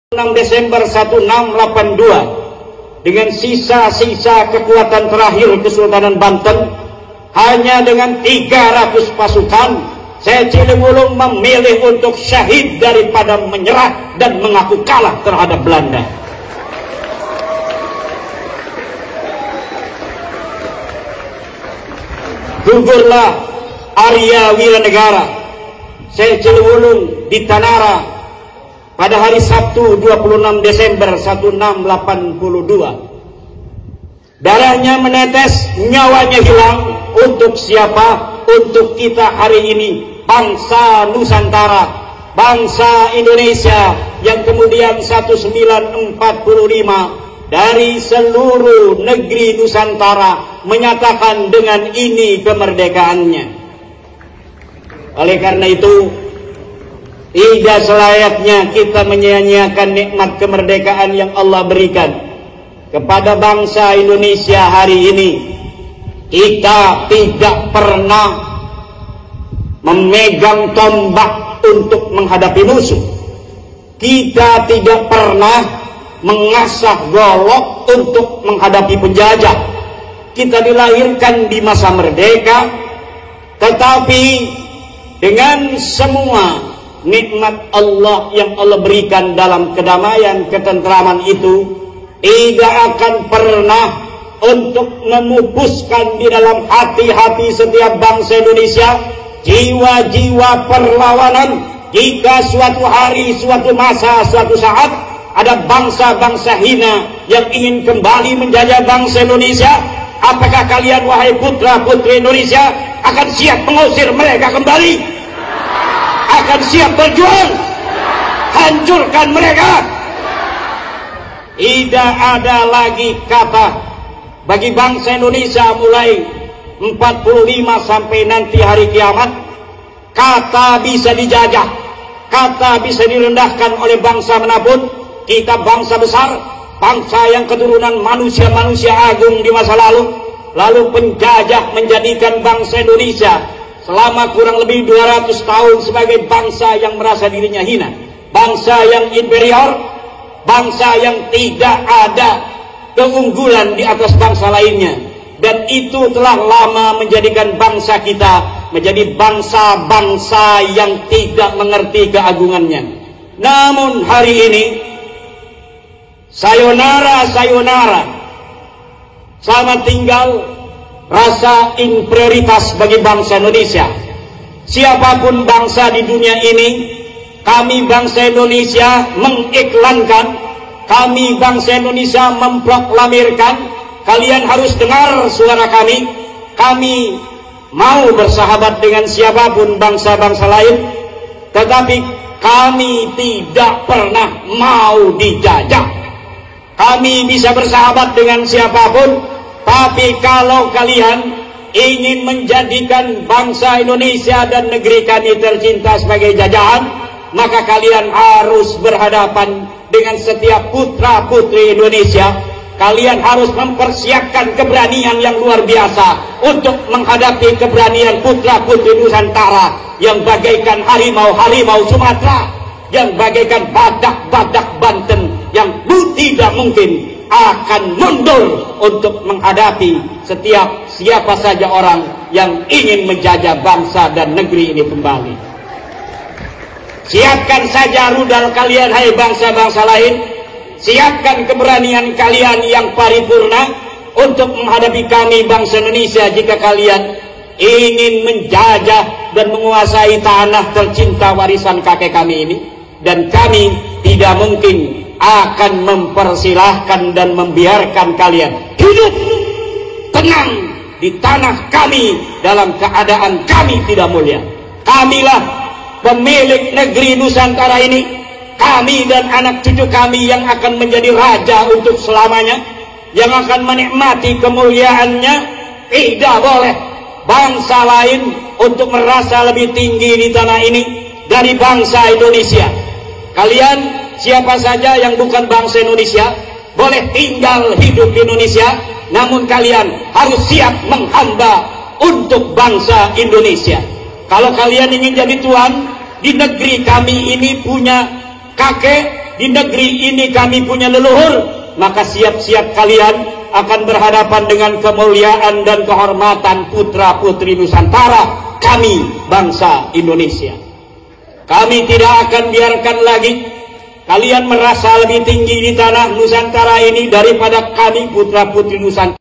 6 Desember 1682 dengan sisa-sisa kekuatan terakhir Kesultanan Banten, hanya dengan 300 pasukan, Syekh Ciliwulung memilih untuk syahid daripada menyerah dan mengaku kalah terhadap Belanda. Gugurlah Arya Wiranegara, Syekh Ciliwulung di Tanara pada hari Sabtu 26 Desember 1682. Darahnya menetes, nyawanya hilang. Untuk siapa? Untuk kita hari ini, bangsa Nusantara, bangsa Indonesia yang kemudian 1945 dari seluruh negeri Nusantara menyatakan dengan ini kemerdekaannya. Oleh karena itu, tidak selayaknya kita menyia-nyiakan nikmat kemerdekaan yang Allah berikan kepada bangsa Indonesia hari ini. Kita tidak pernah memegang tombak untuk menghadapi musuh. Kita tidak pernah mengasah golok untuk menghadapi penjajah. Kita dilahirkan di masa merdeka, tetapi dengan semua nikmat Allah yang Allah berikan dalam kedamaian, ketentraman itu, tidak akan pernah untuk memupuskan di dalam hati-hati setiap bangsa Indonesia jiwa-jiwa perlawanan. Jika suatu hari, suatu masa, suatu saat ada bangsa-bangsa hina yang ingin kembali menjajah bangsa Indonesia, apakah kalian, wahai putra-putri Indonesia, akan siap mengusir mereka kembali? Akan siap berjuang hancurkan mereka? Tidak ada lagi kata bagi bangsa Indonesia mulai 45 sampai nanti hari kiamat, kata bisa dijajah, kata bisa direndahkan oleh bangsa manapun. Kita bangsa besar, bangsa yang keturunan manusia-manusia agung di masa lalu penjajah menjadikan bangsa Indonesia selama kurang lebih 200 tahun sebagai bangsa yang merasa dirinya hina, bangsa yang inferior, bangsa yang tidak ada keunggulan di atas bangsa lainnya. Dan itu telah lama menjadikan bangsa kita menjadi bangsa-bangsa yang tidak mengerti keagungannya. Namun hari ini, sayonara, selamat tinggal rasa inferioritas bagi bangsa Indonesia. Siapapun bangsa di dunia ini, kami bangsa Indonesia mengiklankan, kami bangsa Indonesia memproklamirkan, kalian harus dengar suara kami. Kami mau bersahabat dengan siapapun bangsa-bangsa lain, tetapi kami tidak pernah mau dijajah. Kami bisa bersahabat dengan siapapun, tapi kalau kalian ingin menjadikan bangsa Indonesia dan negeri kami tercinta sebagai jajahan, maka kalian harus berhadapan dengan setiap putra-putri Indonesia. Kalian harus mempersiapkan keberanian yang luar biasa untuk menghadapi keberanian putra-putri Nusantara yang bagaikan harimau-harimau Sumatera, yang bagaikan badak-badak Banten, yang tidak mungkin akan mundur untuk menghadapi siapa saja orang yang ingin menjajah bangsa dan negeri ini kembali. Siapkan saja rudal kalian, hai bangsa-bangsa lain. Siapkan keberanian kalian yang paripurna untuk menghadapi kami bangsa Indonesia jika kalian ingin menjajah dan menguasai tanah tercinta warisan kakek kami ini. Dan kami tidak mungkin akan mempersilahkan dan membiarkan kalian hidup tenang di tanah kami dalam keadaan kami tidak mulia. Kamilah pemilik negeri Nusantara ini. Kami dan anak cucu kami yang akan menjadi raja untuk selamanya, yang akan menikmati kemuliaannya. Tidak boleh bangsa lain untuk merasa lebih tinggi di tanah ini dari bangsa Indonesia. Kalian, siapa saja yang bukan bangsa Indonesia, boleh tinggal hidup di Indonesia, namun kalian harus siap menghamba untuk bangsa Indonesia. Kalau kalian ingin jadi tuan di negeri kami ini, punya kakek, di negeri ini kami punya leluhur, maka siap-siap kalian akan berhadapan dengan kemuliaan dan kehormatan putra-putri Nusantara, kami bangsa Indonesia. Kami tidak akan biarkan lagi kalian merasa lebih tinggi di tanah Nusantara ini daripada kami putra-putri Nusantara.